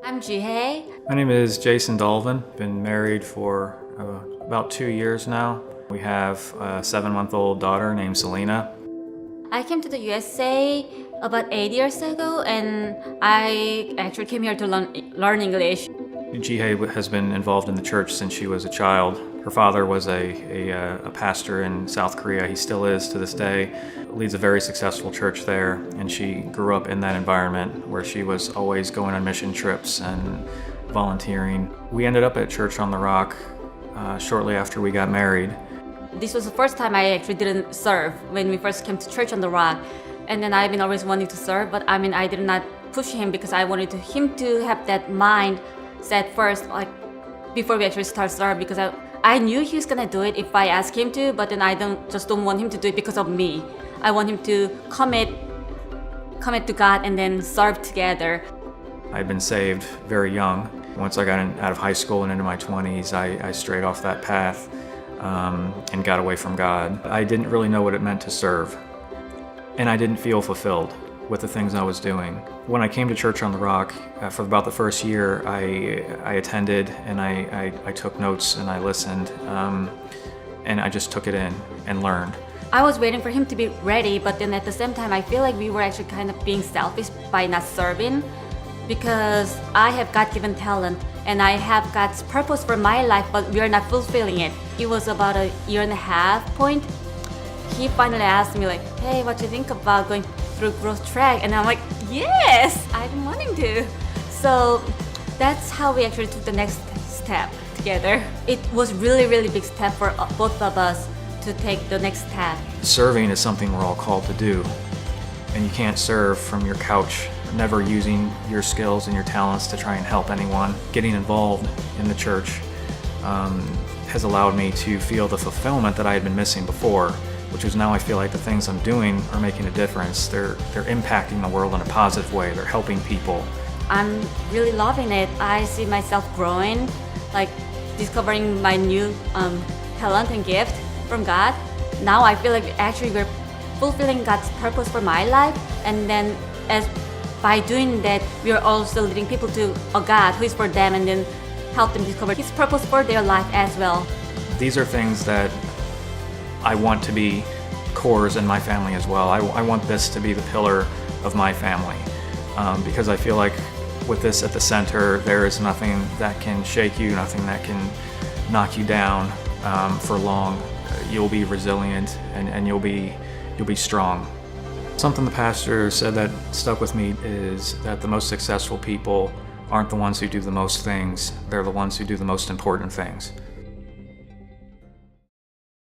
I'm Jihye. My name is Jason. Been married for about 2 years now. We have a 7-month-old daughter named Selena. I came to the USA about 8 years ago, and I actually came here to learn English. Jihye has been involved in the church since she was a child. Her father was a pastor in South Korea. He still is to this day. Leads a very successful church there, and she grew up in that environment where she was always going on mission trips and volunteering. We ended up at Church on the Rock shortly after we got married. This was the first time I actually didn't serve when we first came to Church on the Rock. And then I've been always wanting to serve, but I did not push him because I wanted him to have that mind set first, like before we actually start serve, because I knew he was gonna do it if I asked him to, but then I don't want him to do it because of me. I want him to commit to God and then serve together. I'd been saved very young. Once I got out of high school and into my 20s, I strayed off that path and got away from God. I didn't really know what it meant to serve, and I didn't feel fulfilled with the things I was doing. When I came to Church on the Rock, for about the first year, I attended and I took notes and I listened, and I just took it in and learned. I was waiting for him to be ready, but then at the same time, I feel like we were actually kind of being selfish by not serving, because I have God-given talent and I have God's purpose for my life, but we are not fulfilling it. It was about a 1.5 years point. He finally asked me like, hey, what do you think about going through growth track? And I'm like, yes, I've been wanting to. So that's how we actually took the next step together. It was really big step for both of us to take the next step. Serving is something we're all called to do, and you can't serve from your couch, never using your skills and your talents to try and help anyone. Getting involved in the church has allowed me to feel the fulfillment that I had been missing before, which is now I feel like the things I'm doing are making a difference. They're impacting the world in a positive way. They're helping people. I'm really loving it. I see myself growing, like discovering my new talent and gift from God. Now I feel like actually we're fulfilling God's purpose for my life, and then by doing that, we are also leading people to a God who is for them, and then help them discover His purpose for their life as well. These are things that I want to be cores in my family as well. I want this to be the pillar of my family, because I feel like with this at the center, there is nothing that can shake you, nothing that can knock you down for long. You'll be resilient and you'll be strong. Something the pastor said that stuck with me is that the most successful people aren't the ones who do the most things, they're the ones who do the most important things.